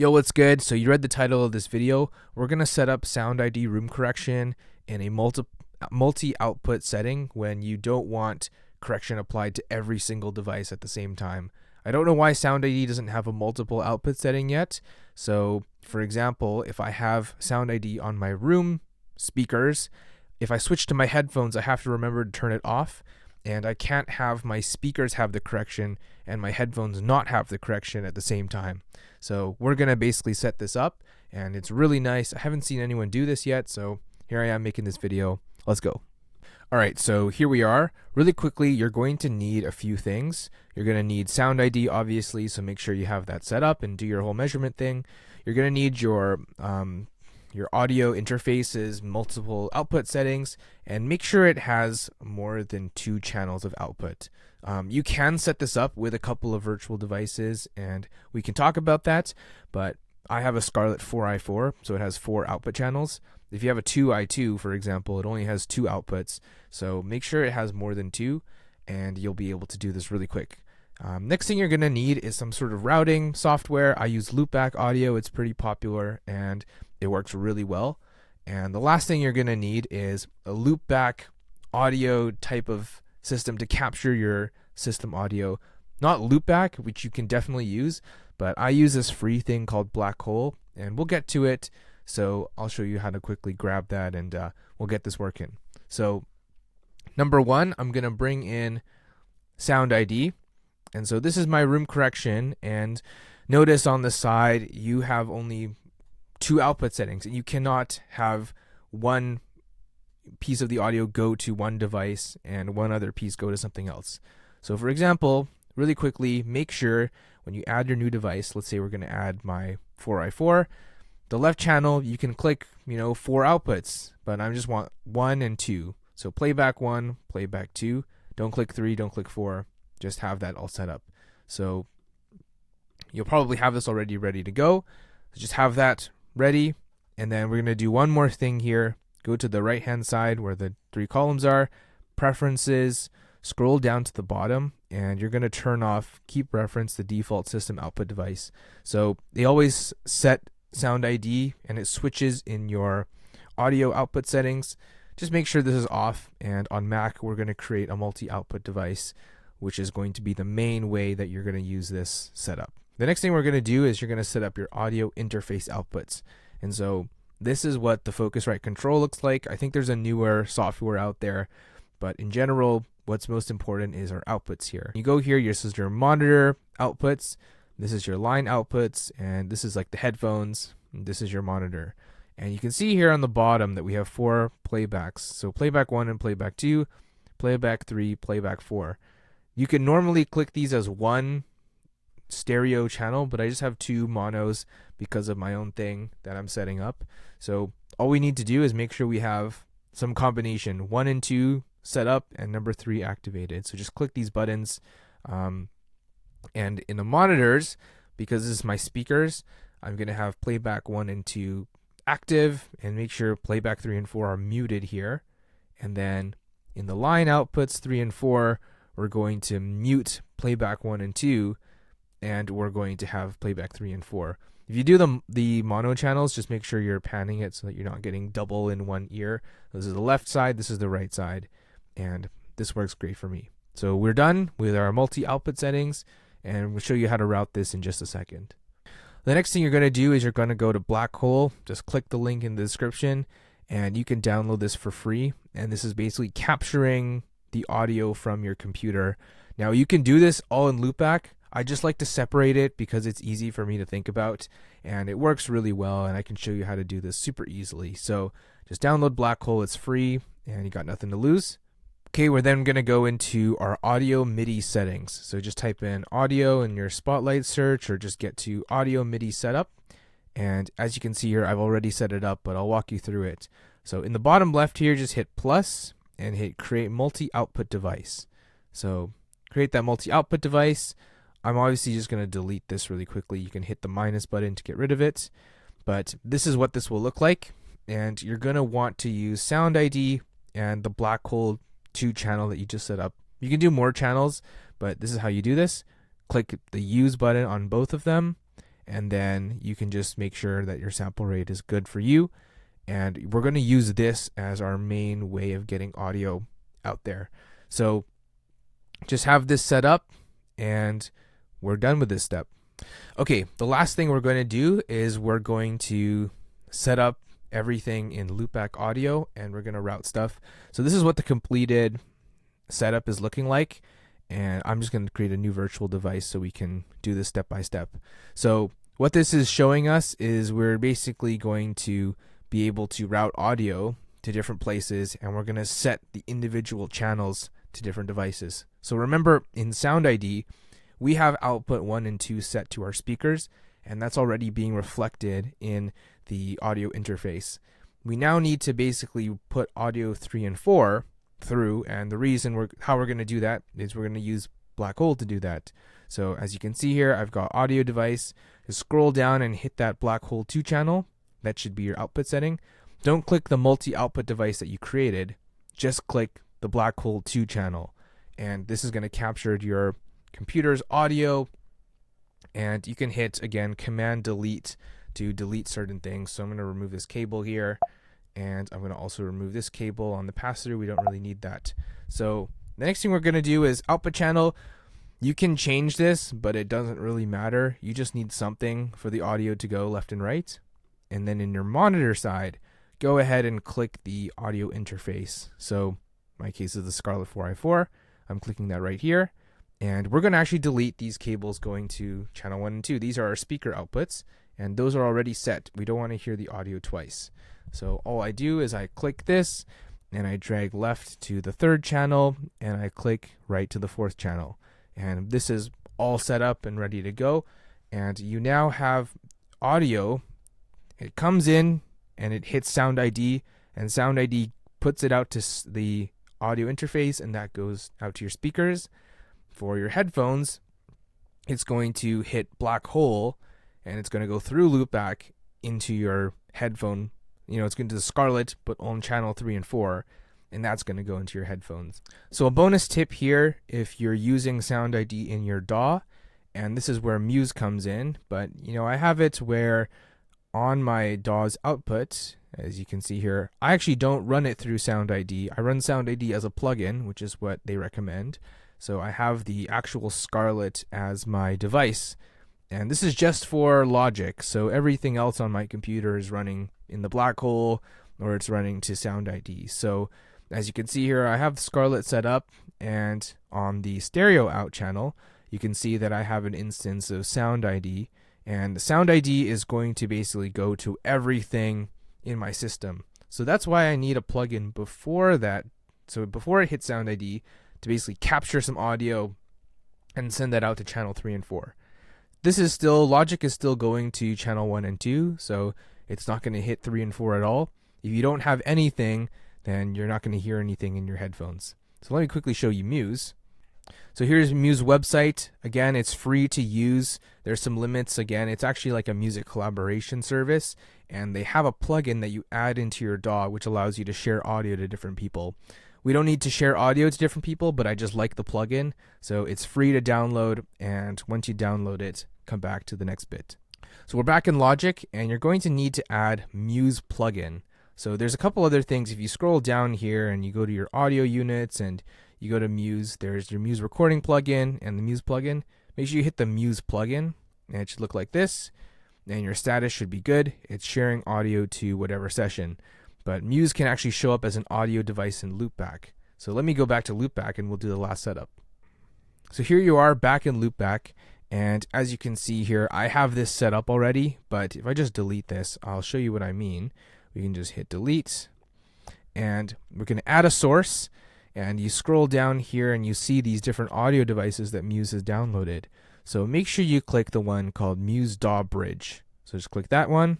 Yo, what's good? So you read the title of this video. We're going to set up SoundID room correction in a multi-output setting when you don't want correction applied to every single device at the same time. I don't know why SoundID doesn't have a multiple output setting yet. So for example, if I have SoundID on my room speakers, if I switch to my headphones, I have to remember to turn it off. And I can't have my speakers have the correction and my headphones not have the correction at the same time. So we're going to basically set this up, and it's really nice. I haven't seen anyone do this yet, so here I am making this video. Let's go. All right, so here we are. Really quickly, you're going to need a few things. You're going to need SoundID, obviously, so make sure you have that set up and do your whole measurement thing. You're going to need your audio interfaces, multiple output settings, and make sure it has more than 2 channels of output. You can set this up with a couple of virtual devices, and we can talk about that, but I have a Scarlett 4i4, so it has 4 output channels. If you have a 2i2, for example, it only has 2 outputs, so make sure it has more than 2, and you'll be able to do this really quick. Next thing you're going to need is some sort of routing software. I use Loopback audio. It's pretty popular, and it works really well. And the last thing you're going to need is a Loopback audio type of system to capture your system audio. Not Loopback, which you can definitely use, but I use this free thing called Blackhole, and we'll get to it. So I'll show you how to quickly grab that, and we'll get this working. So number 1, I'm going to bring in SoundID. And so this is my room correction, and notice on the side you have only 2 output settings, and you cannot have one piece of the audio go to one device and one other piece go to something else. So for example, really quickly, make sure when you add your new device, let's say we're going to add my 4i4, the left channel, you can click 4 outputs, but I just want 1 and 2. So playback 1, playback 2, don't click 3, don't click 4. Just have that all set up. So you'll probably have this already ready to go. So just have that ready. And then we're going to do one more thing here. Go to the right hand side where the 3 columns are, preferences, scroll down to the bottom, and you're going to turn off keep reference the default system output device. So they always set SoundID and it switches in your audio output settings. Just make sure this is off, and on Mac we're going to create a multi-output device, which is going to be the main way that you're going to use this setup. The next thing we're going to do is you're going to set up your audio interface outputs. And so this is what the Focusrite control looks like. I think there's a newer software out there, but in general, what's most important is our outputs here. You go here, this is your monitor outputs, this is your line outputs, and this is like the headphones, and this is your monitor. And you can see here on the bottom that we have 4 playbacks. So playback 1 and playback 2, playback 3, playback 4. You can normally click these as one stereo channel, but I just have 2 monos because of my own thing that I'm setting up. So all we need to do is make sure we have some combination 1 and 2 set up and number 3 activated. So just click these buttons, and in the monitors, because this is my speakers, I'm going to have playback 1 and 2 active, and make sure playback 3 and 4 are muted here. And then in the line outputs 3 and 4, we're going to mute playback 1 and 2, and we're going to have playback 3 and 4. If you do the mono channels, just make sure you're panning it so that you're not getting double in one ear. This is the left side, this is the right side, and this works great for me. So we're done with our multi-output settings, and we'll show you how to route this in just a second. The next thing you're going to do is you're going to go to Blackhole. Just click the link in the description, and you can download this for free. And this is basically capturing the audio from your computer. Now you can do this all in Loopback. I just like to separate it because it's easy for me to think about, and it works really well, and I can show you how to do this super easily. So just download Blackhole, it's free, and you got nothing to lose. Okay, we're then going to go into our audio MIDI settings. So just type in audio in your Spotlight search, or just get to audio MIDI setup. And as you can see here, I've already set it up, but I'll walk you through it. So in the bottom left here, just hit plus and hit create multi-output device. So create that multi-output device. I'm obviously just going to delete this really quickly. You can hit the minus button to get rid of it, but this is what this will look like. And you're going to want to use SoundID and the Blackhole 2 channel that you just set up. You can do more channels, but this is how you do this. Click the use button on both of them, and then you can just make sure that your sample rate is good for you. And we're going to use this as our main way of getting audio out there. So just have this set up and we're done with this step. Okay, the last thing we're going to do is we're going to set up everything in Loopback Audio and we're going to route stuff. So this is what the completed setup is looking like. And I'm just going to create a new virtual device so we can do this step by step. So what this is showing us is we're basically going to be able to route audio to different places, and we're going to set the individual channels to different devices. So remember, in SoundID, we have output 1 and 2 set to our speakers, and that's already being reflected in the audio interface. We now need to basically put audio 3 and 4 through, and the reason how we're going to do that is we're going to use Blackhole to do that. So as you can see here, I've got audio device. Just scroll down and hit that Blackhole 2 channel. That should be your output setting. Don't click the multi-output device that you created. Just click the Blackhole 2 channel. And this is going to capture your computer's audio. And you can hit, again, Command Delete to delete certain things. So I'm going to remove this cable here. And I'm going to also remove this cable on the pass-through. We don't really need that. So the next thing we're going to do is output channel. You can change this, but it doesn't really matter. You just need something for the audio to go left and right. And then in your monitor side, go ahead and click the audio interface. So my case is the Scarlett 4i4. I'm clicking that right here. And we're going to actually delete these cables going to channel 1 and 2. These are our speaker outputs, and those are already set. We don't want to hear the audio twice. So all I do is I click this, and I drag left to the 3rd channel, and I click right to the 4th channel. And this is all set up and ready to go. And you now have audio. It comes in and it hits SoundID, and SoundID puts it out to the audio interface, and that goes out to your speakers. For your headphones, it's going to hit Blackhole, and it's going to go through Loopback into your headphone. It's going to the Scarlett, but on channel 3 and 4, and that's going to go into your headphones. So a bonus tip here, if you're using SoundID in your DAW, and this is where Muse comes in, but I have it where on my DAW's output, as you can see here, I actually don't run it through SoundID. I run SoundID as a plugin, which is what they recommend. So I have the actual Scarlett as my device. And this is just for Logic. So everything else on my computer is running in the Blackhole, or it's running to SoundID. So as you can see here, I have Scarlett set up, and on the stereo out channel, you can see that I have an instance of SoundID. And the SoundID is going to basically go to everything in my system. So that's why I need a plugin before that. So before it hits SoundID, to basically capture some audio and send that out to channel 3 and 4. Logic is still going to channel 1 and 2, so it's not going to hit 3 and 4 at all. If you don't have anything, then you're not going to hear anything in your headphones. So let me quickly show you Muse. So here's Muse website. Again, it's free to use. There's some limits. Again, it's actually like a music collaboration service, and they have a plugin that you add into your DAW, which allows you to share audio to different people. We don't need to share audio to different people, but I just like the plugin. So it's free to download, and once you download it, come back to the next bit. So we're back in Logic, and you're going to need to add Muse plugin. So there's a couple other things. If you scroll down here and you go to your audio units and you go to Muse, there's your Muse recording plugin and the Muse plugin. Make sure you hit the Muse plugin, and it should look like this. And your status should be good. It's sharing audio to whatever session. But Muse can actually show up as an audio device in Loopback. So let me go back to Loopback and we'll do the last setup. So here you are back in Loopback. And as you can see here, I have this set up already. But if I just delete this, I'll show you what I mean. We can just hit delete. And we're going to add a source. And you scroll down here and you see these different audio devices that Muse has downloaded. So make sure you click the one called Muse DAW Bridge. So just click that one.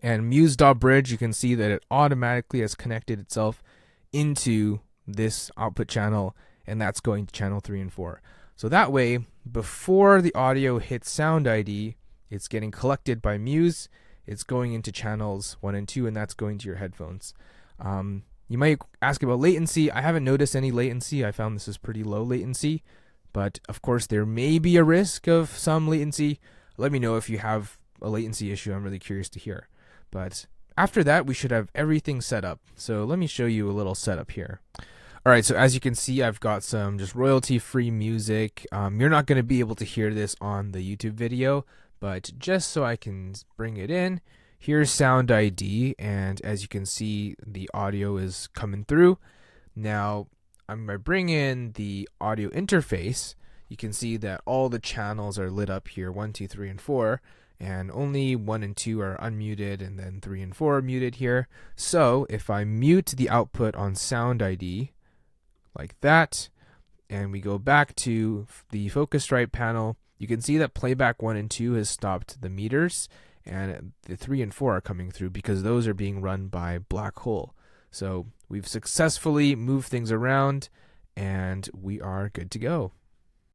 And Muse DAW Bridge, you can see that it automatically has connected itself into this output channel, and that's going to channel 3 and 4. So that way, before the audio hits SoundID, it's getting collected by Muse, it's going into channels 1 and 2, and that's going to your headphones. You might ask about latency. I haven't noticed any latency. I found this is pretty low latency, but of course there may be a risk of some latency. Let me know if you have a latency issue. I'm really curious to hear. But after that, we should have everything set up. So let me show you a little setup here. All right, so as you can see, I've got some just royalty-free music. You're not going to be able to hear this on the YouTube video, but just so I can bring it in, here's SoundID, and as you can see, the audio is coming through. Now, I'm going to bring in the audio interface. You can see that all the channels are lit up here, 1, 2, 3, and 4, and only 1 and 2 are unmuted, and then 3 and 4 are muted here. So if I mute the output on SoundID, like that, and we go back to the Focusrite panel, you can see that playback 1 and 2 has stopped the meters, and the 3 and 4 are coming through because those are being run by Blackhole. So we've successfully moved things around, and we are good to go.